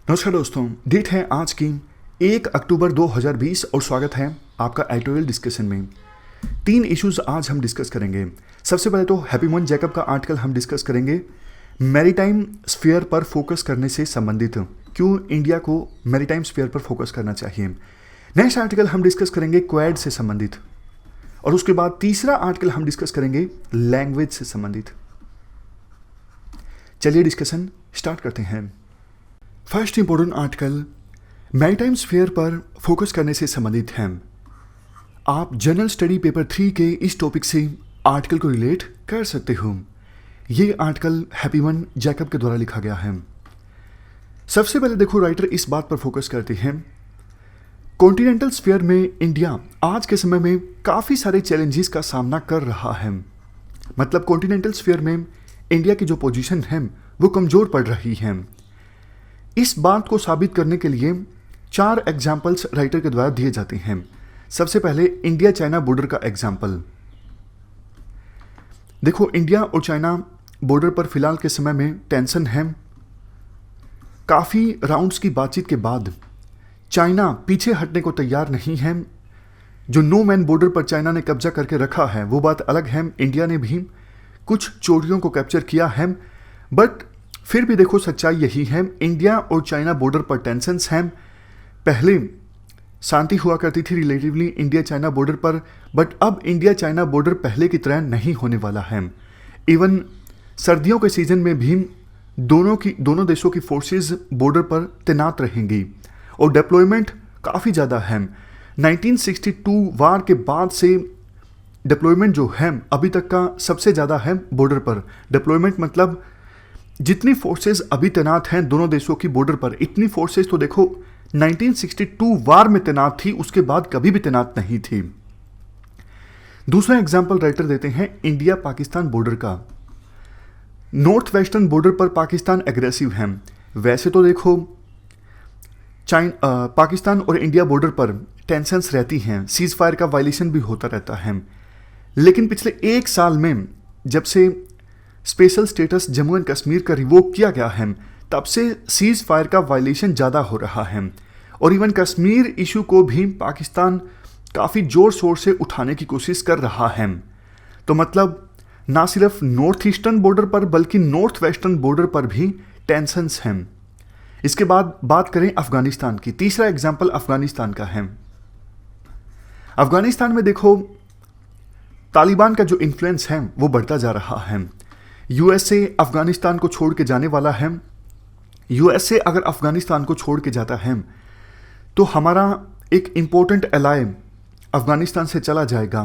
नमस्कार दोस्तों, डेट है आज की 1 अक्टूबर 2020 और स्वागत है आपका एडिटोरियल डिस्कशन में। 3 इश्यूज आज हम डिस्कस करेंगे। सबसे पहले तो हैप्पीमोन जैकब का आर्टिकल हम डिस्कस करेंगे। मैरीटाइम स्फीयर पर फोकस करने से संबंधित, क्यों इंडिया को मैरीटाइम स्फीयर पर फोकस करना चाहिए। नेक्स्ट आर्टिकल हम डिस्कस करेंगे क्वाड से संबंधित, और उसके बाद तीसरा आर्टिकल हम डिस्कस करेंगे लैंग्वेज से संबंधित। चलिए डिस्कशन स्टार्ट करते हैं। First important article maritime sphere पर फोकस करने से संबंधित है। आप जनरल स्टडी पेपर 3 के इस टॉपिक से आर्टिकल को रिलेट कर सकते हो। ये आर्टिकल हैप्पीमोन जैकब के द्वारा लिखा गया है। सबसे पहले देखो, राइटर इस बात पर फोकस करते हैं, कॉन्टिनेंटल स्फीयर में इंडिया आज के समय में काफ़ी सारे चैलेंजेस का सामना कर रहा है। मतलब कॉन्टिनेंटल स्फीयर में इंडिया की जो पोजीशन है वो कमज़ोर पड़ रही है। इस बात को साबित करने के लिए 4 एग्जाम्पल्स राइटर के द्वारा दिए जाते हैं। सबसे पहले इंडिया चाइना बॉर्डर का एग्जाम्पल देखो। इंडिया और चाइना बॉर्डर पर फिलहाल के समय में टेंशन है। काफ़ी राउंड्स की बातचीत के बाद चाइना पीछे हटने को तैयार नहीं है। जो नो मैन बॉर्डर पर चाइना ने कब्जा करके रखा है वो बात अलग है। इंडिया ने भी कुछ चोरियों को कैप्चर किया है, बट फिर भी देखो सच्चाई यही है, इंडिया और चाइना बॉर्डर पर टेंशन्स हैं। पहले शांति हुआ करती थी रिलेटिवली इंडिया चाइना बॉर्डर पर, बट अब इंडिया चाइना बॉर्डर पहले की तरह नहीं होने वाला है। इवन सर्दियों के सीजन में भी दोनों देशों की फोर्सेस बॉर्डर पर तैनात रहेंगी और डिप्लॉयमेंट काफ़ी ज़्यादा है। 1962 वार के बाद से डिप्लॉयमेंट जो है अभी तक का सबसे ज़्यादा है बॉर्डर पर। डिप्लॉयमेंट मतलब जितनी फोर्सेस अभी तैनात हैं दोनों देशों की बॉर्डर पर, इतनी फोर्सेस तो देखो 1962 वार में तैनात थी, उसके बाद कभी भी तैनात नहीं थी। दूसरा एग्जांपल राइटर देते हैं इंडिया पाकिस्तान बॉर्डर का। नॉर्थ वेस्टर्न बॉर्डर पर पाकिस्तान एग्रेसिव है। वैसे तो देखो पाकिस्तान और इंडिया बॉर्डर पर टेंशन्स रहती हैं, सीज फायर का वायलेशन भी होता रहता है, लेकिन पिछले 1 साल में जब से special status Jammu and Kashmir का रिवोक किया गया है तब से सीज फायर का वायलेशन ज़्यादा हो रहा है। और इवन कश्मीर इशू को भी पाकिस्तान काफ़ी ज़ोर शोर से उठाने की कोशिश कर रहा है। तो मतलब ना सिर्फ नॉर्थ ईस्टर्न बॉर्डर पर बल्कि नॉर्थ वेस्टर्न बॉर्डर पर भी टेंशन्स हैं। इसके बाद बात करें अफगानिस्तान की। तीसरा एग्जाम्पल अफगानिस्तान का है। अफगानिस्तान में देखो तालिबान का जो इन्फ्लुएंस है वो बढ़ता जा रहा है। यूएसए अफगानिस्तान को छोड़ के जाने वाला है। यूएसए अगर अफगानिस्तान को छोड़ के जाता है तो हमारा एक इम्पोर्टेंट एलाय अफगानिस्तान से चला जाएगा।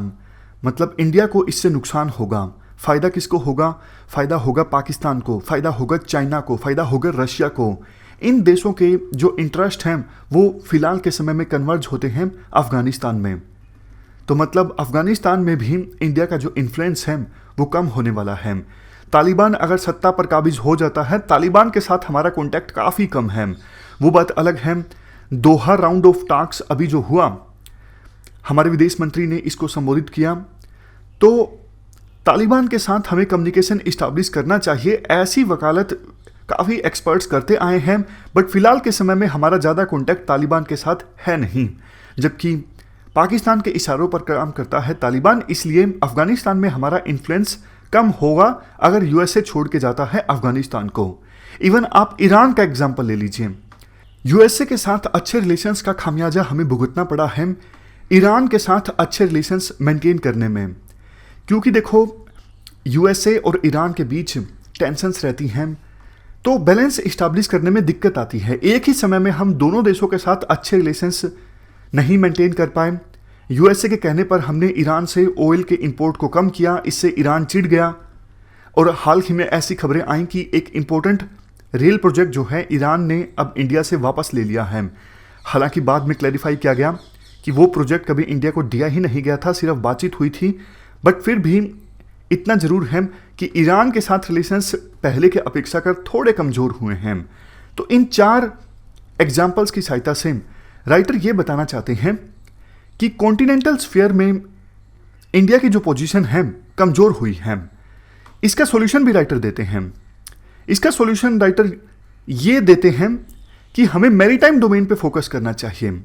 मतलब इंडिया को इससे नुकसान होगा। फ़ायदा किसको होगा? फ़ायदा होगा पाकिस्तान को, फ़ायदा होगा चाइना को, फ़ायदा होगा रशिया को। इन देशों के जो इंटरेस्ट हैं वो फिलहाल के समय में कन्वर्ज होते हैं अफगानिस्तान में। तो मतलब अफगानिस्तान में भी इंडिया का जो इन्फ्लुएंस है वो कम होने वाला है। तालिबान अगर सत्ता पर काबिज हो जाता है, तालिबान के साथ हमारा कॉन्टैक्ट काफ़ी कम है, वो बात अलग है। दोहा राउंड ऑफ टॉक्स अभी जो हुआ, हमारे विदेश मंत्री ने इसको संबोधित किया, तो तालिबान के साथ हमें कम्युनिकेशन इस्टेब्लिश करना चाहिए, ऐसी वकालत काफ़ी एक्सपर्ट्स करते आए हैं। बट फिलहाल के समय में हमारा ज़्यादा कॉन्टैक्ट तालिबान के साथ है नहीं, जबकि पाकिस्तान के इशारों पर काम करता है तालिबान। इसलिए अफगानिस्तान में हमारा इन्फ्लुएंस कम होगा अगर यूएसए छोड़ के जाता है अफगानिस्तान को। इवन आप ईरान का एग्जांपल ले लीजिए। यूएसए के साथ अच्छे रिलेशंस का खामियाजा हमें भुगतना पड़ा है ईरान के साथ अच्छे रिलेशंस मेंटेन करने में, क्योंकि देखो यूएसए और ईरान के बीच टेंशन्स रहती हैं तो बैलेंस इस्टेब्लिश करने में दिक्कत आती है। एक ही समय में हम दोनों देशों के साथ अच्छे रिलेशंस नहीं मेंटेन कर पाए। यूएसए के कहने पर हमने ईरान से ऑयल के इंपोर्ट को कम किया, इससे ईरान चिढ़ गया। और हाल ही में ऐसी खबरें आई कि एक इम्पोर्टेंट रेल प्रोजेक्ट जो है ईरान ने अब इंडिया से वापस ले लिया है। हालांकि बाद में क्लैरिफाई किया गया कि वो प्रोजेक्ट कभी इंडिया को दिया ही नहीं गया था, सिर्फ बातचीत हुई थी। बट फिर भी इतना ज़रूर है कि ईरान के साथ रिलेशंस पहले के अपेक्षा कर थोड़े कमज़ोर हुए हैं। तो इन 4 एग्जाम्पल्स की सहायता से राइटर ये बताना चाहते हैं कि कॉन्टिनेंटल स्फीयर में इंडिया की जो पोजीशन है कमज़ोर हुई है। इसका सॉल्यूशन भी राइटर देते हैं। इसका सॉल्यूशन राइटर ये देते हैं कि हमें मैरीटाइम डोमेन पे फोकस करना चाहिए।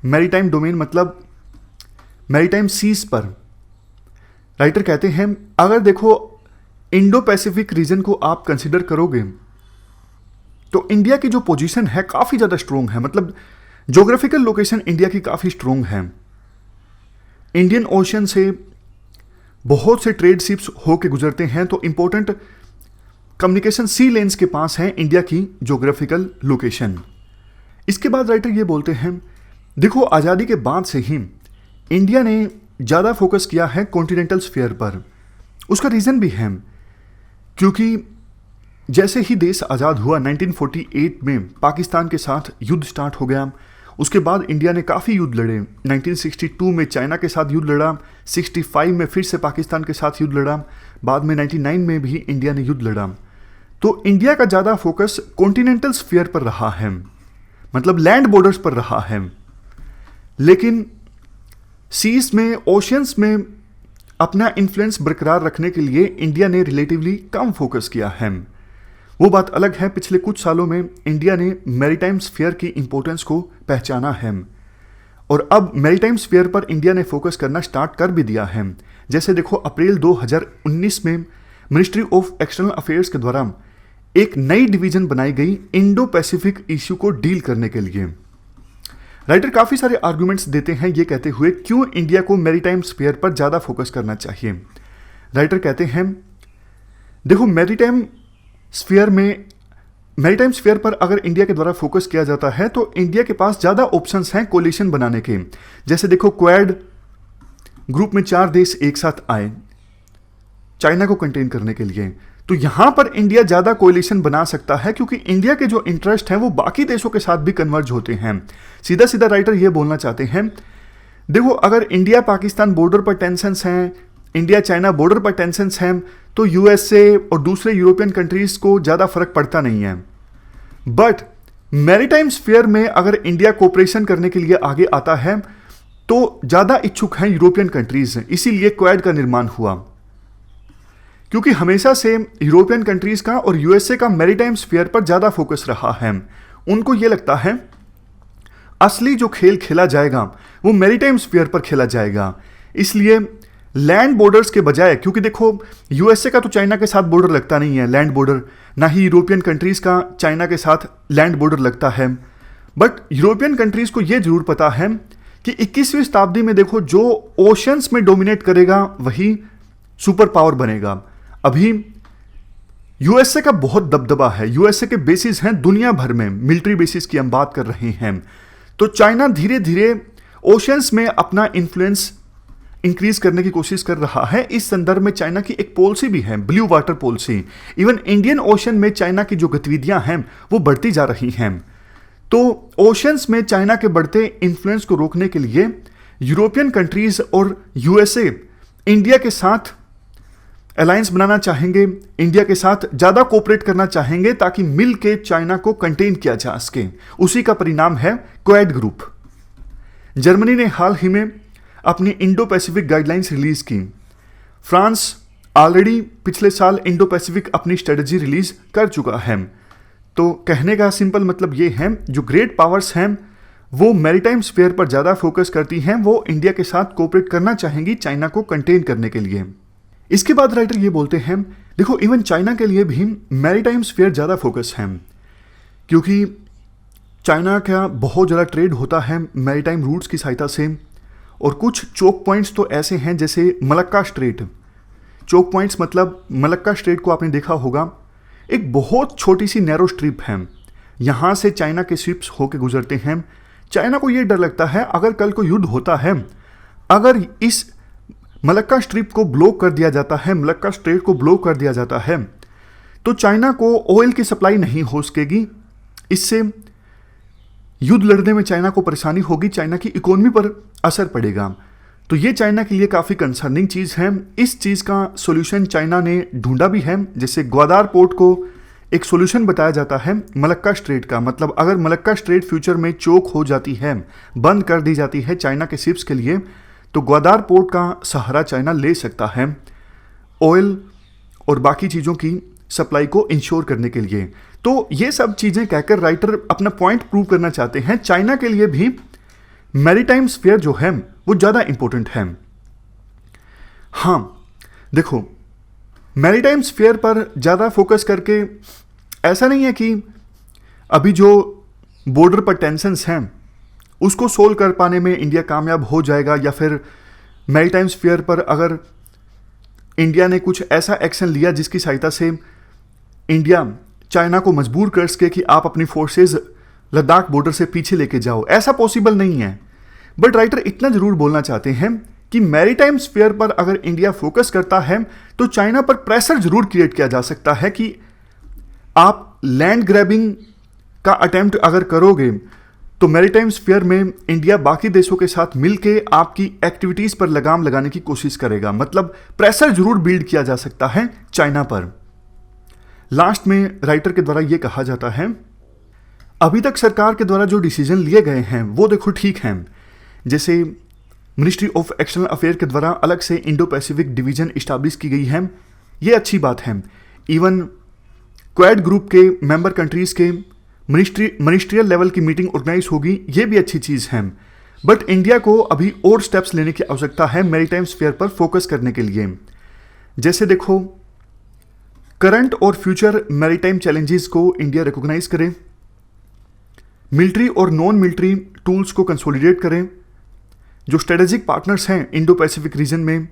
मैरीटाइम डोमेन मतलब मैरीटाइम सीज पर। राइटर कहते हैं अगर देखो इंडो पैसिफिक रीजन को आप कंसिडर करोगे तो इंडिया की जो पोजीशन है काफ़ी ज़्यादा स्ट्रोंग है, मतलब ज्योग्राफिकल लोकेशन इंडिया की काफ़ी स्ट्रोंग है। इंडियन ओशन से बहुत से ट्रेड शिप्स होके गुजरते हैं, तो इंपॉर्टेंट कम्युनिकेशन सी लेन्स के पास है इंडिया की ज्योग्राफिकल लोकेशन। इसके बाद राइटर ये बोलते हैं देखो आज़ादी के बाद से ही इंडिया ने ज़्यादा फोकस किया है कॉन्टिनेंटल स्फीयर पर। उसका रीज़न भी है क्योंकि जैसे ही देश आज़ाद हुआ 1948 में पाकिस्तान के साथ युद्ध स्टार्ट हो गया। उसके बाद इंडिया ने काफ़ी युद्ध लड़े। 1962 में चाइना के साथ युद्ध लड़ा, 65 में फिर से पाकिस्तान के साथ युद्ध लड़ा, बाद में 99 में भी इंडिया ने युद्ध लड़ा। तो इंडिया का ज़्यादा फोकस कॉन्टिनेंटल स्फीयर पर रहा है, मतलब लैंड बॉर्डर्स पर रहा है। लेकिन सीज में, ओशियंस में अपना इन्फ्लुएंस बरकरार रखने के लिए इंडिया ने रिलेटिवली कम फोकस किया है। वो बात अलग है, पिछले कुछ सालों में इंडिया ने मैरीटाइम स्फीयर की इंपॉर्टेंस को पहचाना है और अब मैरीटाइम स्फीयर पर इंडिया ने फोकस करना स्टार्ट कर भी दिया है। जैसे देखो अप्रैल 2019 में मिनिस्ट्री ऑफ एक्सटर्नल अफेयर्स के द्वारा एक नई डिवीजन बनाई गई इंडो पैसिफिक इश्यू को डील करने के लिए। राइटर काफ़ी सारे आर्गुमेंट्स देते हैं ये कहते हुए क्यों इंडिया को मैरीटाइम स्फीयर पर ज़्यादा फोकस करना चाहिए। राइटर कहते हैं देखो मैरीटाइम स्फीयर पर अगर इंडिया के द्वारा फोकस किया जाता है तो इंडिया के पास ज़्यादा ऑप्शंस हैं कोलिशन बनाने के। जैसे देखो क्वाड ग्रुप में 4 देश एक साथ आए चाइना को कंटेन करने के लिए, तो यहां पर इंडिया ज़्यादा कोलिशन बना सकता है क्योंकि इंडिया के जो इंटरेस्ट हैं वो बाकी देशों के साथ भी कन्वर्ज होते हैं। सीधा सीधा राइटर ये बोलना चाहते हैं देखो अगर इंडिया पाकिस्तान बॉर्डर पर टेंशंस हैं, इंडिया चाइना बॉर्डर पर टेंशंस हैं, तो यूएसए और दूसरे यूरोपियन कंट्रीज को ज़्यादा फर्क पड़ता नहीं है। बट मैरीटाइम स्फीयर में अगर इंडिया कोऑपरेशन करने के लिए आगे आता है तो ज़्यादा इच्छुक हैं यूरोपियन कंट्रीज, इसीलिए क्वाड का निर्माण हुआ। क्योंकि हमेशा से यूरोपियन कंट्रीज का और यूएसए का मैरीटाइम स्फीयर पर ज़्यादा फोकस रहा है। उनको ये लगता है असली जो खेल खेला जाएगा वो मैरीटाइम स्फीयर पर खेला जाएगा, इसलिए लैंड बॉर्डर्स के बजाय, क्योंकि देखो यूएसए का तो चाइना के साथ बॉर्डर लगता नहीं है लैंड बॉर्डर, ना ही यूरोपियन कंट्रीज का चाइना के साथ लैंड बॉर्डर लगता है। बट यूरोपियन कंट्रीज को यह जरूर पता है कि 21वीं शताब्दी में देखो जो ओशंस में डोमिनेट करेगा वही सुपर पावर बनेगा। अभी यूएसए का बहुत दबदबा है, यूएसए के बेसिस हैं दुनिया भर में, मिलिट्री बेसिस की हम बात कर रहे हैं। तो चाइना धीरे धीरे ओशंस में अपना इन्फ्लुएंस इंक्रीज करने की कोशिश कर रहा है। इस संदर्भ में चाइना की एक पॉलिसी भी है, blue water policy. Even Indian ocean में चाइना की जो गतिविधियां हैं वो बढ़ती जा रही हैं। तो ओशंस में चाइना के बढ़ते इन्फ्लुएंस को रोकने के लिए यूरोपियन कंट्रीज और यूएसए इंडिया के साथ अलायंस बनाना चाहेंगे, इंडिया के साथ ज़्यादा कोऑपरेट करना चाहेंगे ताकि मिल के चाइना को कंटेन किया जा सके। उसी का परिणाम है क्वाड ग्रुप। जर्मनी ने हाल ही में अपनी इंडो पैसिफिक गाइडलाइंस रिलीज की। फ्रांस ऑलरेडी पिछले साल इंडो पैसिफिक अपनी स्ट्रेटजी रिलीज कर चुका है। तो कहने का सिंपल मतलब ये है जो ग्रेट पावर्स हैं वो मैरीटाइम स्फीयर पर ज़्यादा फोकस करती हैं, वो इंडिया के साथ कोऑपरेट करना चाहेंगी चाइना को कंटेन करने के लिए। इसके बाद राइटर ये बोलते हैं देखो इवन चाइना के लिए भी मैरीटाइम स्फीयर ज़्यादा फोकस है क्योंकि चाइना का बहुत ज़्यादा ट्रेड होता है मैरीटाइम रूट्स की सहायता से। और कुछ चोक पॉइंट्स तो ऐसे हैं जैसे मलक्का स्ट्रेट। चोक पॉइंट्स मतलब मलक्का स्ट्रेट को आपने देखा होगा, एक बहुत छोटी सी नैरो स्ट्रिप है, यहाँ से चाइना के शिप्स होके गुजरते हैं। चाइना को ये डर लगता है अगर कल को युद्ध होता है, अगर इस मलक्का स्ट्रिप को ब्लॉक कर दिया जाता है, मलक्का स्ट्रेट को ब्लॉक कर दिया जाता है, तो चाइना को ऑयल की सप्लाई नहीं हो सकेगी। इससे युद्ध लड़ने में चाइना को परेशानी होगी, चाइना की इकोनॉमी पर असर पड़ेगा। तो ये चाइना के लिए काफ़ी कंसर्निंग चीज़ है। इस चीज़ का सोल्यूशन चाइना ने ढूंढा भी है। जैसे ग्वादार पोर्ट को एक सोल्यूशन बताया जाता है मलक्का स्ट्रेट का, मतलब अगर मलक्का स्ट्रेट फ्यूचर में चोक हो जाती है, बंद कर दी जाती है चाइना के शिप्स के लिए, तो ग्वादार पोर्ट का सहारा चाइना ले सकता है ऑयल और बाकी चीज़ों की सप्लाई को इंश्योर करने के लिए। तो ये सब चीजें कहकर राइटर अपना पॉइंट प्रूव करना चाहते हैं, चाइना के लिए भी मैरीटाइम स्फीयर जो है वो ज्यादा इंपॉर्टेंट है। हां देखो, मैरीटाइम स्फीयर पर ज्यादा फोकस करके ऐसा नहीं है कि अभी जो बॉर्डर पर टेंशंस हैं उसको सोल्व कर पाने में इंडिया कामयाब हो जाएगा, या फिर मैरीटाइम स्फीयर पर अगर इंडिया ने कुछ ऐसा एक्शन लिया जिसकी सहायता से इंडिया चाइना को मजबूर कर सके कि आप अपनी फोर्सेस लद्दाख बॉर्डर से पीछे लेके जाओ, ऐसा पॉसिबल नहीं है। बट राइटर इतना जरूर बोलना चाहते हैं कि मैरीटाइम स्फीयर पर अगर इंडिया फोकस करता है तो चाइना पर प्रेशर जरूर क्रिएट किया जा सकता है कि आप लैंड ग्रैबिंग का अटेम्प्ट अगर करोगे तो मैरीटाइम स्फीयर में इंडिया बाकी देशों के साथ मिलके आपकी एक्टिविटीज पर लगाम लगाने की कोशिश करेगा। मतलब प्रेशर जरूर बिल्ड किया जा सकता है चाइना पर। लास्ट में राइटर के द्वारा यह कहा जाता है, अभी तक सरकार के द्वारा जो डिसीजन लिए गए हैं वो देखो ठीक हैं। जैसे मिनिस्ट्री ऑफ एक्सटर्नल अफेयर के द्वारा अलग से इंडो पैसिफिक डिवीजन इस्टेब्लिश की गई है, ये अच्छी बात है। इवन क्वाड ग्रुप के मेंबर कंट्रीज के मिनिस्ट्रियल लेवल की मीटिंग ऑर्गेनाइज होगी, ये भी अच्छी चीज़ है। बट इंडिया को अभी और स्टेप्स लेने की आवश्यकता है मैरीटाइम स्फीयर पर फोकस करने के लिए। जैसे देखो, करंट और फ्यूचर मैरीटाइम चैलेंजेस को इंडिया रिकॉग्नाइज करे, मिलिट्री और नॉन मिलिट्री टूल्स को कंसोलिडेट करें, जो स्ट्रेटेजिक पार्टनर्स हैं इंडो पैसिफिक रीजन में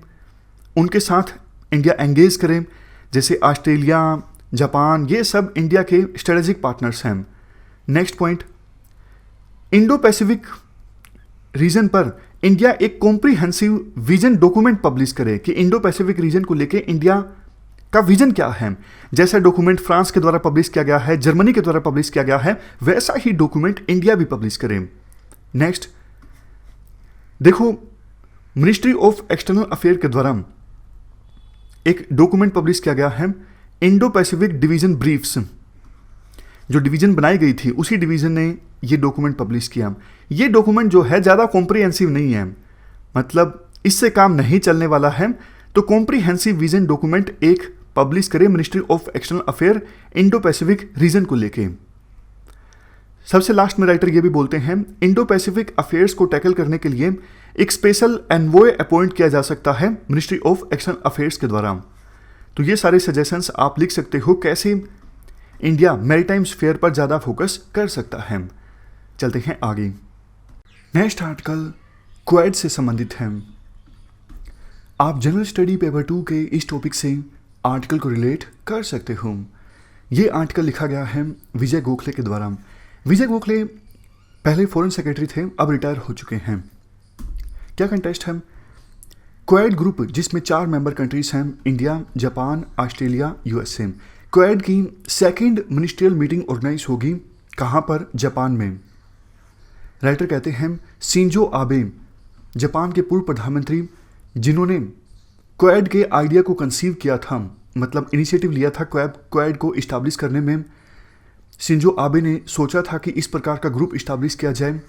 उनके साथ इंडिया एंगेज करें, जैसे ऑस्ट्रेलिया, जापान, ये सब इंडिया के स्ट्रेटेजिक पार्टनर्स हैं। Next point, Indo Pacific region पर इंडिया एक कॉम्प्रिहेंसिव विजन डॉक्यूमेंट पब्लिश करे कि इंडो पैसिफिक रीजन को लेके इंडिया का विजन क्या है। जैसा डॉक्यूमेंट फ्रांस के द्वारा पब्लिश किया गया है, जर्मनी के द्वारा पब्लिश किया गया है, वैसा ही डॉक्यूमेंट इंडिया भी पब्लिश करे। नेक्स्ट देखो, मिनिस्ट्री ऑफ एक्सटर्नल अफेयर के द्वारा एक डॉक्यूमेंट पब्लिश किया गया है, इंडो पैसिफिक डिवीजन ब्रीफ्स। जो डिवीजन बनाई गई थी उसी डिवीजन ने ये डॉक्यूमेंट पब्लिश किया। ये डॉक्यूमेंट जो है ज़्यादा कॉम्प्रिहेंसिव नहीं है, मतलब इससे काम नहीं चलने वाला है। तो कॉम्प्रिहेंसिव विजन डॉक्यूमेंट एक पब्लिश करे ministry of external affair Indo Pacific region को लेके। सबसे लास्ट में राइटर ये भी बोलते हैं, इंडो पैसिफिक अफेयर्स को टैकल करने के लिए एक स्पेशल एनवॉय अपॉइंट किया जा सकता है मिनिस्ट्री ऑफ एक्सटर्नल अफेयर्स के द्वारा। तो ये सारे सजेशंस आप लिख सकते हो कैसे इंडिया मैरीटाइम स्फीयर पर ज़्यादा फोकस कर सकता है। चलते हैं आगे। नेक्स्ट आर्टिकल क्वाड से संबंधित है। आप जनरल स्टडी पेपर 2 के इस टॉपिक से आर्टिकल को रिलेट कर सकते हो। ये आर्टिकल लिखा गया है विजय गोखले के द्वारा। विजय गोखले पहले फॉरेन सेक्रेटरी थे, अब रिटायर हो चुके हैं। क्या कंटेस्ट है? क्वाड ग्रुप जिसमें 4 मेंबर कंट्रीज हैं, India, Japan, Australia, USA. Quad की सेकंड मिनिस्ट्रियल मीटिंग ऑर्गेनाइज होगी, कहाँ पर? जापान में। राइटर कहते हैं शिंजो आबे, जापान के पूर्व प्रधानमंत्री जिन्होंने क्वाड के आइडिया को कंसीव किया था, मतलब इनिशिएटिव लिया था क्वाड को इस्टेब्लिश करने में, शिंजो आबे ने सोचा था कि इस प्रकार का ग्रुप इस्टेब्लिश किया जाए।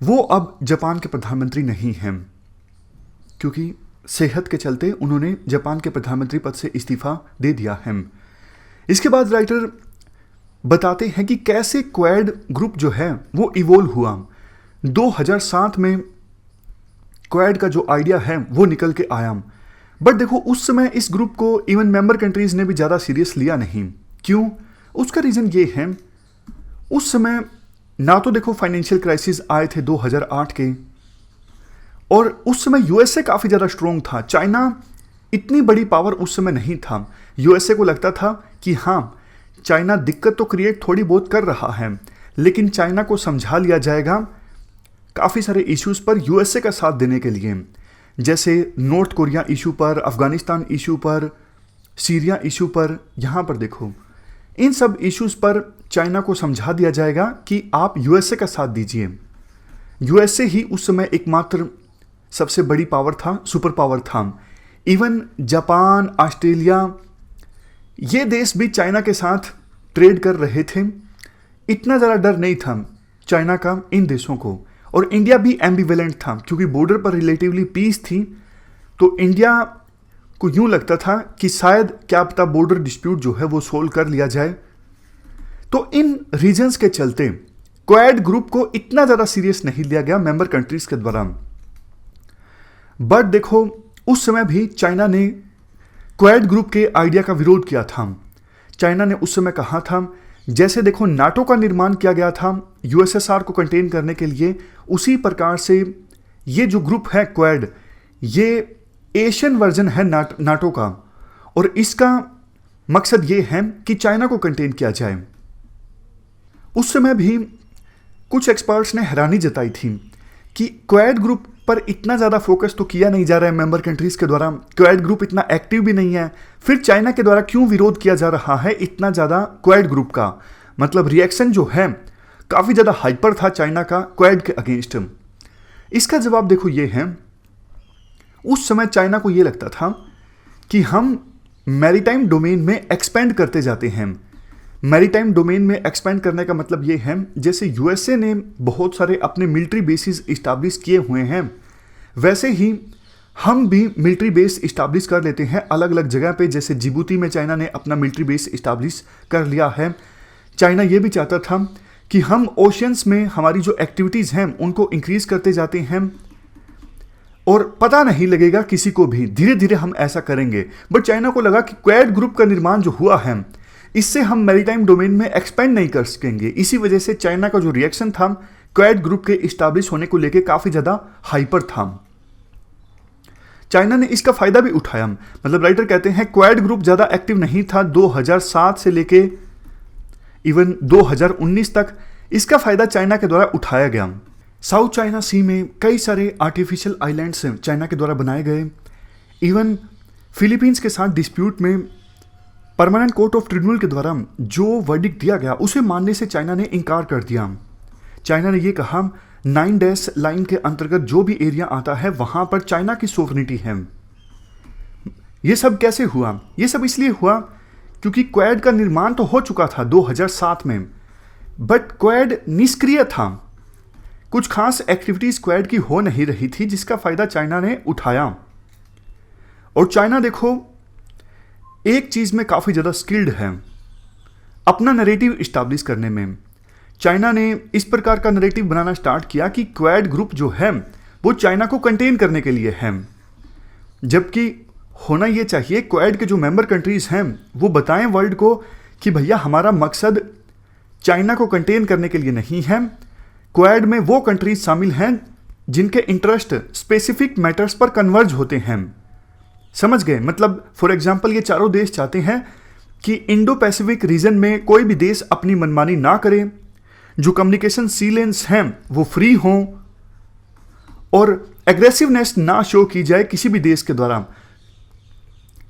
वो अब जापान के प्रधानमंत्री नहीं हैं, क्योंकि सेहत के चलते उन्होंने जापान के प्रधानमंत्री पद से इस्तीफा दे दिया है। इसके बाद राइटर बताते हैं कि कैसे क्वाड ग्रुप जो है वो इवोल्व हुआ। 2007 में क्वाड का जो आइडिया है वो निकल के आया, बट देखो उस समय इस ग्रुप को इवन मेंबर कंट्रीज ने भी ज़्यादा सीरियस लिया नहीं। क्यों? उसका रीज़न ये है, उस समय ना तो देखो फाइनेंशियल क्राइसिस आए थे 2008 के, और उस समय यूएसए काफ़ी ज़्यादा स्ट्रोंग था। चाइना इतनी बड़ी पावर उस समय नहीं था। यूएसए को लगता था कि हाँ, चाइना दिक्कत तो क्रिएट थोड़ी बहुत कर रहा है, लेकिन चाइना को समझा लिया जाएगा काफ़ी सारे इश्यूज़ पर यूएसए का साथ देने के लिए, जैसे नॉर्थ कोरिया इशू पर, अफगानिस्तान इशू पर, सीरिया इशू पर। यहाँ पर देखो इन सब इश्यूज़ पर चाइना को समझा दिया जाएगा कि आप यूएसए का साथ दीजिए। यूएसए ही उस समय एकमात्र सबसे बड़ी पावर था, सुपर पावर था। इवन जापान, ऑस्ट्रेलिया, ये देश भी चाइना के साथ ट्रेड कर रहे थे। इतना ज़्यादा डर नहीं था चाइना का इन देशों को, और इंडिया भी एम्बिवेलेंट था, क्योंकि बॉर्डर पर रिलेटिवली पीस थी। तो इंडिया को यूं लगता था कि शायद क्या पता बॉर्डर डिस्प्यूट जो है वो सोल्व कर लिया जाए। तो इन रीजंस के चलते क्वाड ग्रुप को इतना ज़्यादा सीरियस नहीं लिया गया मेंबर कंट्रीज के द्वारा। बट देखो, उस समय भी चाइना ने क्वाड ग्रुप के आइडिया का विरोध किया था। चाइना ने उस समय कहा था, जैसे देखो नाटो का निर्माण किया गया था यूएसएसआर को कंटेन करने के लिए, उसी प्रकार से ये जो ग्रुप है क्वाड, ये एशियन वर्जन है नाटो का, और इसका मकसद ये है कि चाइना को कंटेन किया जाए। उस समय भी कुछ एक्सपर्ट्स ने हैरानी जताई थी कि क्वाड ग्रुप पर इतना ज़्यादा फोकस तो किया नहीं जा रहा है मेंबर कंट्रीज के द्वारा, क्वाड ग्रुप इतना एक्टिव भी नहीं है, फिर चाइना के द्वारा क्यों विरोध किया जा रहा है इतना ज़्यादा क्वाड ग्रुप का। मतलब रिएक्शन जो है काफ़ी ज़्यादा हाइपर था चाइना का क्वाड के अगेंस्ट। इसका जवाब देखो ये है, उस समय चाइना को ये लगता था कि हम मैरीटाइम डोमेन में एक्सपेंड करते जाते हैं। मैरीटाइम डोमेन में एक्सपेंड करने का मतलब ये है, जैसे यूएसए ने बहुत सारे अपने मिलिट्री बेसिस इस्टाब्लिश किए हुए हैं, वैसे ही हम भी मिलिट्री बेस इस्टाब्लिश कर लेते हैं अलग अलग जगह पे। जैसे जिबूती में चाइना ने अपना मिलिट्री बेस इस्टाब्लिश कर लिया है। चाइना ये भी चाहता था कि हम ओशियंस में हमारी जो एक्टिविटीज़ हैं उनको इंक्रीज करते जाते हैं और पता नहीं लगेगा किसी को भी, धीरे धीरे हम ऐसा करेंगे। बट चाइना को लगा कि क्वाड ग्रुप का निर्माण जो हुआ है इससे हम मैरीटाइम डोमेन में एक्सपेंड नहीं कर सकेंगे। इसी वजह से चाइना का जो रिएक्शन था क्वाड ग्रुप के इस्टाब्लिश होने को लेकर काफ़ी ज़्यादा हाइपर था। चाइना ने इसका फायदा भी उठाया। मतलब राइटर कहते हैं क्वाड ग्रुप ज़्यादा एक्टिव नहीं था 2007 से लेके इवन 2019 तक। इसका फायदा चाइना के द्वारा उठाया गया। साउथ चाइना सी में कई सारे आर्टिफिशियल आइलैंड्स चाइना के द्वारा बनाए गए। इवन फिलीपींस के साथ डिस्प्यूट में परमानेंट कोर्ट ऑफ ट्रिब्यूनल के द्वारा जो वर्डिक्ट दिया गया उसे मानने से चाइना ने इनकार कर दिया। चाइना ने यह कहा 9 डैश लाइन के अंतर्गत जो भी एरिया आता है वहां पर चाइना की सोवरेनिटी है। यह सब कैसे हुआ? यह सब इसलिए हुआ क्योंकि क्वाड का निर्माण तो हो चुका था 2007 में, बट क्वाड निष्क्रिय था। कुछ खास एक्टिविटीज क्वाड की हो नहीं रही थी, जिसका फायदा चाइना ने उठाया। और चाइना देखो एक चीज में काफी ज्यादा स्किल्ड है, अपना नैरेटिव इस्टेब्लिश करने में। चाइना ने इस प्रकार का नैरेटिव बनाना स्टार्ट किया कि क्वाड ग्रुप जो है वो चाइना को कंटेन करने के लिए है, जबकि होना यह चाहिए क्वाड के जो मेंबर कंट्रीज हैं वो बताएं वर्ल्ड को कि भैया हमारा मकसद चाइना को कंटेन करने के लिए नहीं है। क्वाड में वो कंट्रीज शामिल हैं जिनके इंटरेस्ट स्पेसिफिक मैटर्स पर कन्वर्ज होते हैं। समझ गए? मतलब फॉर एग्जाम्पल ये चारों देश चाहते हैं कि इंडो पैसिफिक रीजन में कोई भी देश अपनी मनमानी ना करे, जो कम्युनिकेशन सी लेन्स हैं वो फ्री हों और एग्रेसिवनेस ना शो की जाए किसी भी देश के द्वारा।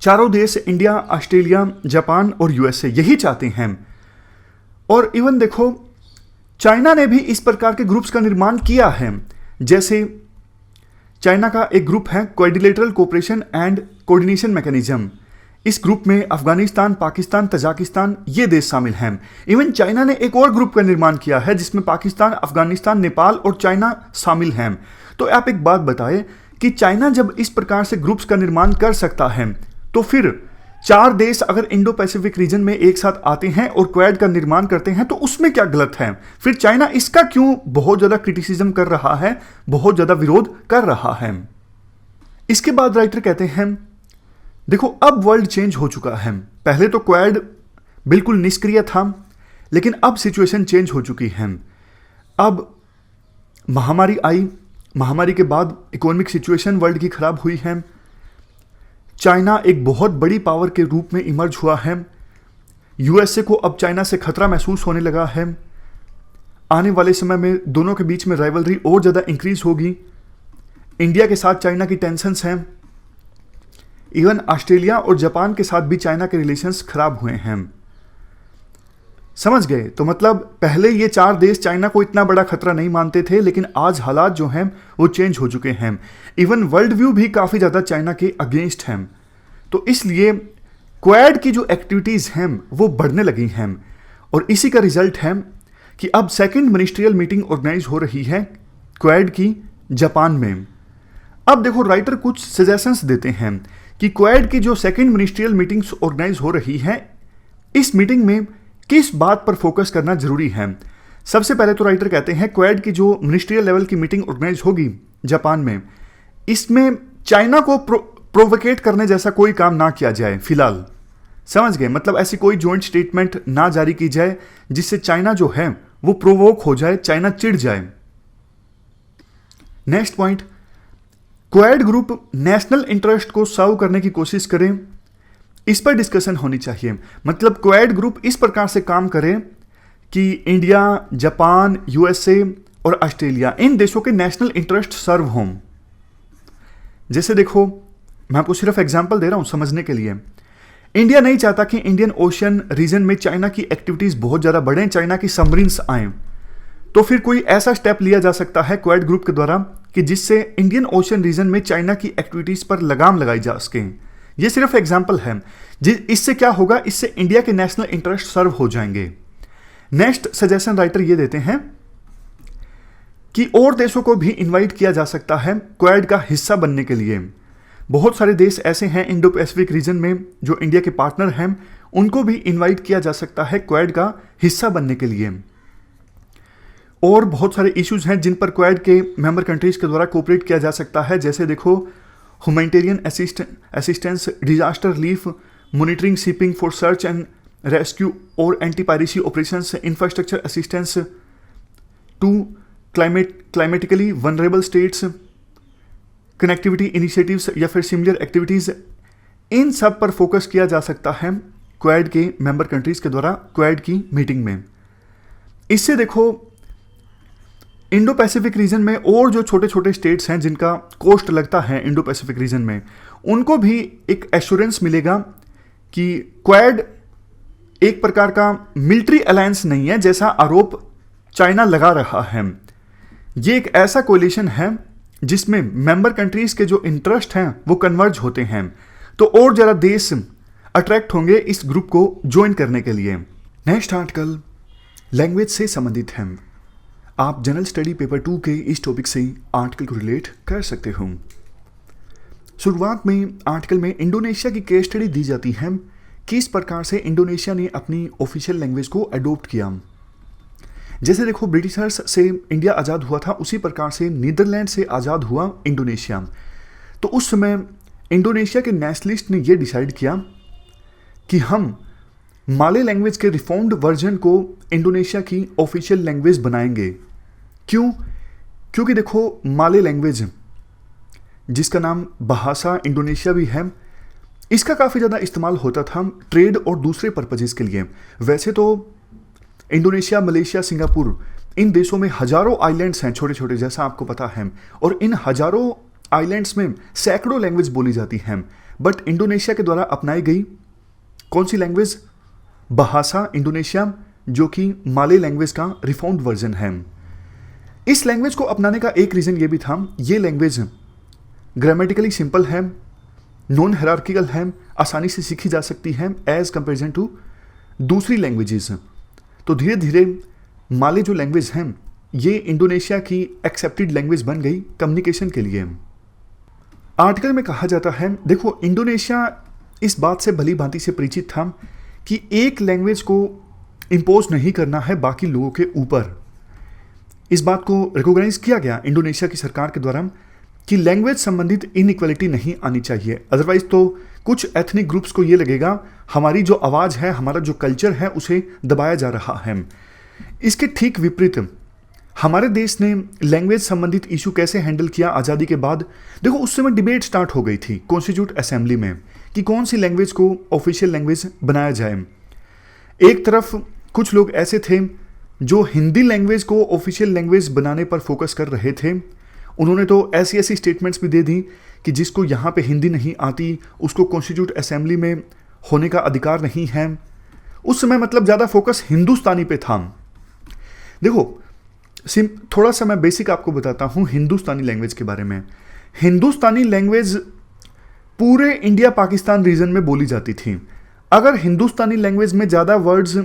चारों देश इंडिया, ऑस्ट्रेलिया, जापान और यूएसए यही चाहते हैं। और इवन देखो चाइना ने भी इस प्रकार के ग्रुप्स का निर्माण किया है। जैसे चाइना का एक ग्रुप है quadrilateral cooperation and coordination mechanism. इस ग्रुप में अफगानिस्तान, पाकिस्तान, तजाकिस्तान ये देश शामिल हैं। इवन चाइना ने एक और ग्रुप का निर्माण किया है जिसमें पाकिस्तान, अफगानिस्तान, नेपाल और चाइना शामिल हैं। तो आप एक बात बताएं कि चाइना जब इस प्रकार से ग्रुप्स का निर्माण कर सकता है तो फिर 4 देश अगर इंडो पैसिफिक रीजन में एक साथ आते हैं और क्वाड का निर्माण करते हैं तो उसमें क्या गलत है? फिर चाइना इसका क्यों बहुत ज्यादा क्रिटिसिज्म कर रहा है, बहुत ज्यादा विरोध कर रहा है? इसके बाद राइटर कहते हैं देखो अब वर्ल्ड चेंज हो चुका है। पहले तो क्वाड बिल्कुल निष्क्रिय था, लेकिन अब सिचुएशन चेंज हो चुकी है। अब महामारी आई, महामारी के बाद इकोनॉमिक सिचुएशन वर्ल्ड की खराब हुई है। चाइना एक बहुत बड़ी पावर के रूप में इमर्ज हुआ है। यूएसए को अब चाइना से खतरा महसूस होने लगा है। आने वाले समय में दोनों के बीच में राइवलरी और ज़्यादा इंक्रीज होगी। इंडिया के साथ चाइना की टेंशन्स हैं। इवन ऑस्ट्रेलिया और जापान के साथ भी चाइना के रिलेशंस खराब हुए हैं। समझ गए? तो मतलब पहले ये 4 देश चाइना को इतना बड़ा खतरा नहीं मानते थे, लेकिन आज हालात जो हैं वो चेंज हो चुके हैं। इवन वर्ल्ड व्यू भी काफ़ी ज़्यादा चाइना के अगेंस्ट हैं। तो इसलिए क्वाड की जो एक्टिविटीज़ हैं वो बढ़ने लगी हैं और इसी का रिजल्ट है कि अब सेकंड मिनिस्ट्रियल मीटिंग ऑर्गेनाइज हो रही है क्वाड की जापान में। अब देखो राइटर कुछ सजेशंस देते हैं कि क्वाड की जो सेकंड मिनिस्ट्रियल मीटिंग्स ऑर्गेनाइज हो रही है, इस मीटिंग में किस बात पर फोकस करना जरूरी है? सबसे पहले तो राइटर कहते हैं क्वाड की जो मिनिस्ट्रियल लेवल की मीटिंग ऑर्गेनाइज होगी जापान में, इसमें चाइना को प्रोवोकेट करने जैसा कोई काम ना किया जाए फिलहाल। समझ गए? मतलब ऐसी कोई जॉइंट स्टेटमेंट ना जारी की जाए जिससे चाइना जो है वो प्रोवोक हो जाए, चाइना चिढ़ जाए। Next point, quad group national interest को सर्व करने की कोशिश करें, इस पर डिस्कशन होनी चाहिए। मतलब क्वाड ग्रुप इस प्रकार से काम करे कि इंडिया, जापान, यूएसए और ऑस्ट्रेलिया, इन देशों के नेशनल इंटरेस्ट सर्व हों। जैसे देखो, मैं आपको सिर्फ एग्जांपल दे रहा हूं समझने के लिए। इंडिया नहीं चाहता कि इंडियन ओशन रीजन में चाइना की एक्टिविटीज बहुत ज्यादा बढ़ें, चाइना की सबमरीन्स आए, तो फिर कोई ऐसा स्टेप लिया जा सकता है क्वाड ग्रुप के द्वारा कि जिससे इंडियन ओशन रीजन में चाइना की एक्टिविटीज पर लगाम लगाई जा सके। ये सिर्फ एग्जाम्पल है। इससे क्या होगा? इससे इंडिया के नेशनल इंटरेस्ट सर्व हो जाएंगे। नेक्स्ट सजेशन राइटर ये देते हैं कि और देशों को भी इनवाइट किया जा सकता है क्वाड का हिस्सा बनने के लिए। बहुत सारे देश ऐसे हैं इंडो पैसिफिक रीजन में जो इंडिया के पार्टनर हैं, उनको भी इनवाइट किया जा सकता है क्वाड का हिस्सा बनने के लिए। और बहुत सारे इश्यूज हैं जिन पर क्वाड के मेंबर कंट्रीज के द्वारा कोऑपरेट किया जा सकता है। जैसे देखो, humanitarian assistance, disaster relief, monitoring shipping for search and rescue और anti piracy operations, infrastructure assistance to climatically vulnerable states, connectivity initiatives या फिर सिमिलर एक्टिविटीज, इन सब पर फोकस किया जा सकता है क्वाड के मेंबर कंट्रीज के द्वारा क्वाड की मीटिंग में। इससे देखो, इंडो पैसिफिक रीजन में और जो छोटे छोटे स्टेट्स हैं जिनका कोस्ट लगता है इंडो पैसिफिक रीजन में, उनको भी एक एश्योरेंस मिलेगा कि क्वाड एक प्रकार का मिलिट्री अलायंस नहीं है जैसा आरोप चाइना लगा रहा है। ये एक ऐसा कोलिशन है जिसमें मेंबर कंट्रीज के जो इंटरेस्ट हैं वो कन्वर्ज होते हैं, तो और जरा देश अट्रैक्ट होंगे इस ग्रुप को ज्वाइन करने के लिए। नेक्स्ट आर्टिकल लैंग्वेज से संबंधित है। आप जनरल स्टडी पेपर 2 के इस टॉपिक से आर्टिकल को रिलेट कर सकते हो। शुरुआत में आर्टिकल में इंडोनेशिया की केस स्टडी दी जाती है, किस प्रकार से इंडोनेशिया ने अपनी ऑफिशियल लैंग्वेज को अडॉप्ट किया। जैसे देखो, ब्रिटिशर्स से इंडिया आज़ाद हुआ था, उसी प्रकार से नीदरलैंड से आज़ाद हुआ इंडोनेशिया। तो उस समय इंडोनेशिया के नेशनलिस्ट ने यह डिसाइड किया कि हम माले लैंग्वेज के रिफॉर्म्ड वर्जन को इंडोनेशिया की ऑफिशियल लैंग्वेज बनाएंगे। क्यों? क्योंकि देखो, माले लैंग्वेज जिसका नाम बहासा इंडोनेशिया भी है, इसका काफ़ी ज़्यादा इस्तेमाल होता था ट्रेड और दूसरे पर्पजेज़ के लिए। वैसे तो इंडोनेशिया, मलेशिया, सिंगापुर, इन देशों में हजारों आइलैंड्स हैं छोटे छोटे, जैसा आपको पता है, और इन हजारों आइलैंड्स में सैकड़ों लैंग्वेज बोली जाती हैं। बट इंडोनेशिया के द्वारा अपनाई गई कौन सी लैंग्वेज? बहासा इंडोनेशिया, जो कि माले लैंग्वेज का रिफॉर्म्ड वर्जन है। इस लैंग्वेज को अपनाने का एक रीज़न ये भी था, ये लैंग्वेज ग्रामेटिकली सिंपल है, नॉन हायरार्किकल है, आसानी से सीखी जा सकती है एज कंपेरिजन टू दूसरी लैंग्वेजेस। तो धीरे धीरे माले जो लैंग्वेज हैं ये इंडोनेशिया की एक्सेप्टेड लैंग्वेज बन गई कम्युनिकेशन के लिए। आर्टिकल में कहा जाता है, देखो, इंडोनेशिया इस बात से भली भांति से परिचित था कि एक लैंग्वेज को इम्पोज नहीं करना है बाकी लोगों के ऊपर। इस बात को रिकॉग्नाइज किया गया इंडोनेशिया की सरकार के द्वारा कि लैंग्वेज संबंधित इनइक्वालिटी नहीं आनी चाहिए, अदरवाइज तो कुछ एथनिक ग्रुप्स को ये लगेगा हमारी जो आवाज़ है, हमारा जो कल्चर है, उसे दबाया जा रहा है। इसके ठीक विपरीत हमारे देश ने लैंग्वेज संबंधित इशू कैसे हैंडल किया आज़ादी के बाद। देखो, उस समय डिबेट स्टार्ट हो गई थी कॉन्स्टिट्यूट असेंबली में कि कौन सी लैंग्वेज को ऑफिशियल लैंग्वेज बनाया जाए। एक तरफ कुछ लोग ऐसे थे जो हिंदी लैंग्वेज को ऑफिशियल लैंग्वेज बनाने पर फोकस कर रहे थे। उन्होंने तो ऐसी ऐसी स्टेटमेंट्स भी दे दी कि जिसको यहाँ पे हिंदी नहीं आती उसको कॉन्स्टिट्यूट असेंबली में होने का अधिकार नहीं है। उस समय मतलब ज़्यादा फोकस हिंदुस्तानी पे था। देखो, थोड़ा सा मैं बेसिक आपको बताता हूँ हिंदुस्तानी लैंग्वेज के बारे में। हिंदुस्तानी लैंग्वेज पूरे इंडिया पाकिस्तान रीजन में बोली जाती थी। अगर हिंदुस्तानी लैंग्वेज में ज़्यादा वर्ड्स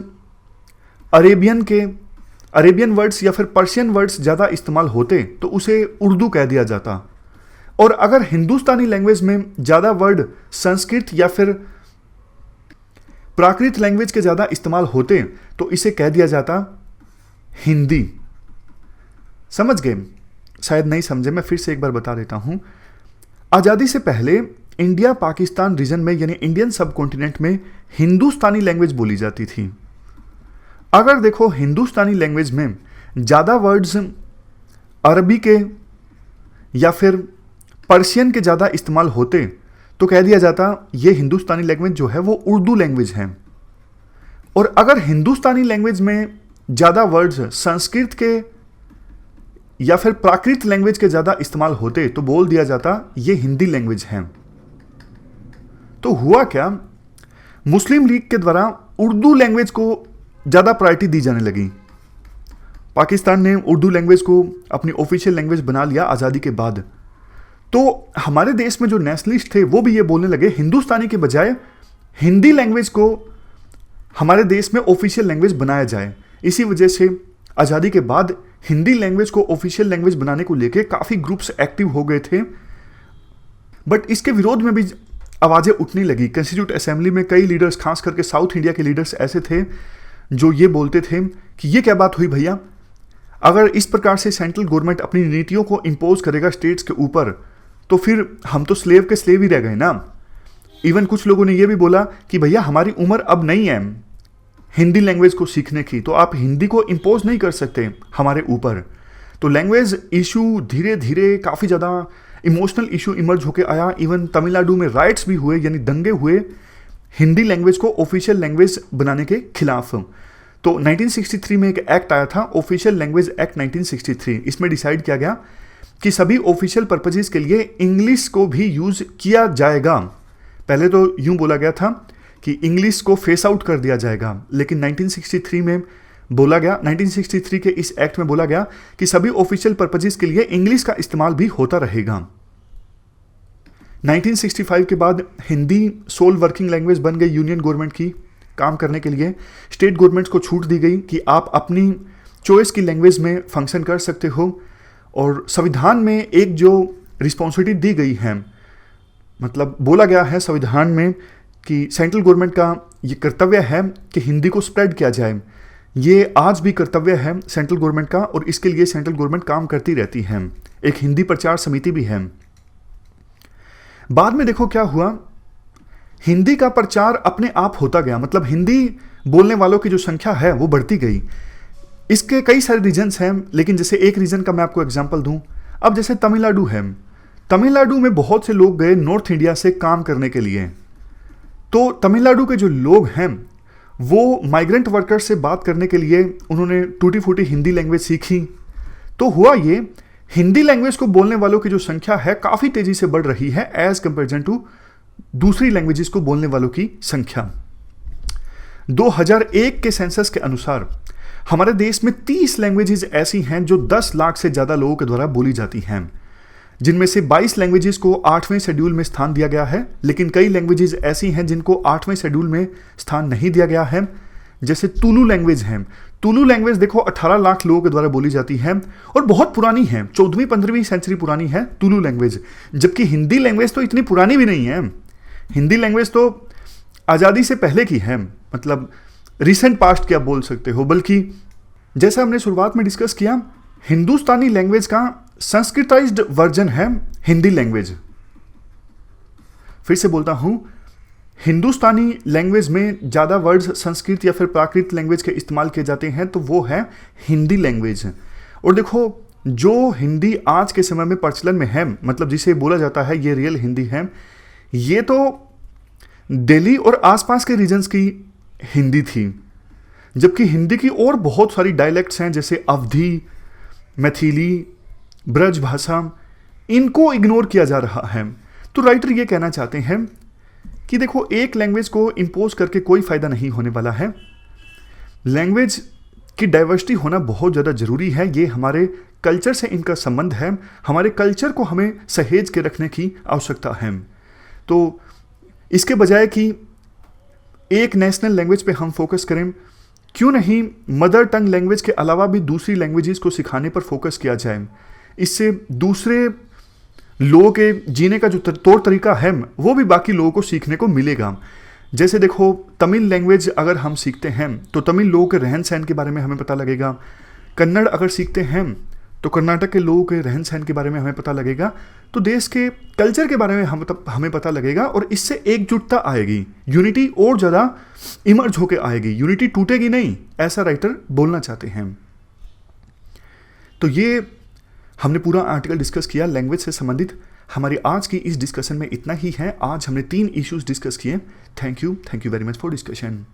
अरेबियन वर्ड्स या फिर पर्शियन वर्ड्स ज़्यादा इस्तेमाल होते तो उसे उर्दू कह दिया जाता, और अगर हिंदुस्तानी लैंग्वेज में ज़्यादा वर्ड संस्कृत या फिर प्राकृत लैंग्वेज के ज़्यादा इस्तेमाल होते तो इसे कह दिया जाता हिंदी। समझ गए? शायद नहीं समझे, मैं फिर से एक बार बता देता हूं। आज़ादी से पहले इंडिया पाकिस्तान रीजन में यानी इंडियन सब कॉन्टिनेंट में हिंदुस्तानी लैंग्वेज बोली जाती थी। अगर देखो हिंदुस्तानी लैंग्वेज में ज़्यादा वर्ड्स अरबी के या फिर पर्शियन के ज़्यादा इस्तेमाल होते तो कह दिया जाता ये हिंदुस्तानी लैंग्वेज जो है वो उर्दू लैंग्वेज है। और अगर हिंदुस्तानी लैंग्वेज में ज़्यादा वर्ड्स संस्कृत के या फिर प्राकृत लैंग्वेज के ज़्यादा इस्तेमाल होते तो बोल दिया जाता ये हिंदी लैंग्वेज है। तो हुआ क्या, मुस्लिम लीग के द्वारा उर्दू लैंग्वेज को ज़्यादा प्रायोरिटी दी जाने लगी। पाकिस्तान ने उर्दू लैंग्वेज को अपनी ऑफिशियल लैंग्वेज बना लिया आज़ादी के बाद। तो हमारे देश में जो नेशनलिस्ट थे वो भी ये बोलने लगे हिंदुस्तानी के बजाय हिंदी लैंग्वेज को हमारे देश में ऑफिशियल लैंग्वेज बनाया जाए। इसी वजह से आज़ादी के बाद हिंदी लैंग्वेज को ऑफिशियल लैंग्वेज बनाने को लेके काफ़ी ग्रुप्स एक्टिव हो गए थे। बट इसके विरोध में भी आवाज़ें उठने लगी। कंस्टिट्यूट असेंबली में कई लीडर्स, खास करके साउथ इंडिया के लीडर्स ऐसे थे जो ये बोलते थे कि ये क्या बात हुई भैया, अगर इस प्रकार से सेंट्रल गवर्नमेंट अपनी नीतियों को इम्पोज करेगा स्टेट्स के ऊपर तो फिर हम तो स्लेव के स्लेव ही रह गए ना। इवन कुछ लोगों ने ये भी बोला कि भैया हमारी उम्र अब नहीं है हिंदी लैंग्वेज को सीखने की, तो आप हिंदी को इम्पोज नहीं कर सकते हमारे ऊपर। तो लैंग्वेज इशू धीरे धीरे काफ़ी ज़्यादा इमोशनल इशू इमर्ज होकर आया। इवन तमिलनाडु में राइट्स भी हुए, यानी दंगे हुए हिंदी लैंग्वेज को ऑफिशियल लैंग्वेज बनाने के खिलाफ। तो 1963 में एक एक्ट आया था, ऑफिशियल लैंग्वेज एक्ट 1963। इसमें डिसाइड किया गया कि सभी ऑफिशियल पर्पजेस के लिए इंग्लिश को भी यूज किया जाएगा। पहले तो यूं बोला गया था कि इंग्लिश को फेस आउट कर दिया जाएगा, लेकिन 1963 में बोला गया, 1963 के इस एक्ट में बोला गया कि सभी ऑफिशियल पर्पजेस के लिए इंग्लिश का इस्तेमाल भी होता रहेगा। 1965 के बाद हिंदी सोल वर्किंग लैंग्वेज बन गई यूनियन गवर्नमेंट की काम करने के लिए। स्टेट गवर्नमेंट्स को छूट दी गई कि आप अपनी चॉइस की लैंग्वेज में फंक्शन कर सकते हो। और संविधान में एक जो रिस्पॉन्सिबिलिटी दी गई है, मतलब बोला गया है संविधान में कि सेंट्रल गवर्नमेंट का ये कर्तव्य है कि हिंदी को स्प्रेड किया जाए। ये आज भी कर्तव्य है सेंट्रल गवर्नमेंट का और इसके लिए सेंट्रल गवर्नमेंट काम करती रहती है। एक हिंदी प्रचार समिति भी है। बाद में देखो क्या हुआ, हिंदी का प्रचार अपने आप होता गया, मतलब हिंदी बोलने वालों की जो संख्या है वो बढ़ती गई। इसके कई सारे रीजन्स हैं, लेकिन जैसे एक रीजन का मैं आपको एग्जांपल दूं। अब जैसे तमिलनाडु है, तमिलनाडु में बहुत से लोग गए नॉर्थ इंडिया से काम करने के लिए। तो तमिलनाडु के जो लोग हैं वो माइग्रेंट वर्कर्स से बात करने के लिए उन्होंने टूटी फूटी हिंदी लैंग्वेज सीखी। तो हुआ ये, हिंदी लैंग्वेज को बोलने वालों की जो संख्या है काफ़ी तेज़ी से बढ़ रही है एज कंपेरिजन टू दूसरी लैंग्वेजेस को बोलने वालों की संख्या। 2001 के सेंसस के अनुसार हमारे देश में 30 लैंग्वेजेस ऐसी हैं जो 10 लाख से ज़्यादा लोगों के द्वारा बोली जाती हैं, जिनमें से 22 लैंग्वेजेस को 8वें शेड्यूल में स्थान दिया गया है। लेकिन कई लैंग्वेजेस ऐसी हैं जिनको 8वें शेड्यूल में स्थान नहीं दिया गया है, जैसे तुलु लैंग्वेज है। तुलु लैंग्वेज देखो 18 लाख लोगों के द्वारा बोली जाती है और बहुत पुरानी है, 14वीं-15वीं सेंचुरी पुरानी है तुलु लैंग्वेज। जबकि हिंदी लैंग्वेज तो इतनी पुरानी भी नहीं है, हिंदी लैंग्वेज तो आज़ादी से पहले की है, मतलब रिसेंट पास्ट क्या बोल सकते हो। बल्कि जैसा हमने शुरुआत में डिस्कस किया, हिंदुस्तानी लैंग्वेज का संस्कृताइज्ड वर्जन है हिंदी लैंग्वेज। फिर से बोलता हूं, हिंदुस्तानी लैंग्वेज में ज़्यादा वर्ड्स संस्कृत या फिर प्राकृत लैंग्वेज के इस्तेमाल किए जाते हैं, तो वो है हिंदी लैंग्वेज। और देखो, जो हिंदी आज के समय में प्रचलन में है, मतलब जिसे बोला जाता है ये रियल हिंदी है, ये तो दिल्ली और आसपास के रीजन्स की हिंदी थी। जबकि हिंदी की और बहुत सारी डायलेक्ट्स हैं, जैसे अवधी, मैथिली, ब्रज भाषा, इनको इग्नोर किया जा रहा है। तो राइटर ये कहना चाहते हैं कि देखो, एक लैंग्वेज को इम्पोज करके कोई फ़ायदा नहीं होने वाला है। लैंग्वेज की डाइवर्सिटी होना बहुत ज़्यादा ज़रूरी है। ये हमारे कल्चर से इनका संबंध है, हमारे कल्चर को हमें सहेज के रखने की आवश्यकता है। तो इसके बजाय कि एक नेशनल लैंग्वेज पे हम फोकस करें, क्यों नहीं मदर टंग लैंग्वेज के अलावा भी दूसरी लैंग्वेजेस को सिखाने पर फोकस किया जाए। इससे दूसरे लोगों के जीने का जो तौर तरीका है वो भी बाकी लोगों को सीखने को मिलेगा। जैसे देखो, तमिल लैंग्वेज अगर हम सीखते हैं तो तमिल लोगों के रहन सहन के बारे में हमें पता लगेगा। कन्नड़ अगर सीखते हैं तो कर्नाटक के लोगों के रहन सहन के बारे में हमें पता लगेगा। तो देश के कल्चर के बारे में हमें पता लगेगा और इससे एकजुटता आएगी, यूनिटी और ज़्यादा इमर्ज होकर आएगी, यूनिटी टूटेगी नहीं, ऐसा राइटर बोलना चाहते हैं। तो ये हमने पूरा आर्टिकल डिस्कस किया लैंग्वेज से संबंधित। हमारी आज की इस डिस्कशन में इतना ही है। आज हमने 3 इश्यूज डिस्कस किए। Thank you very much for discussion.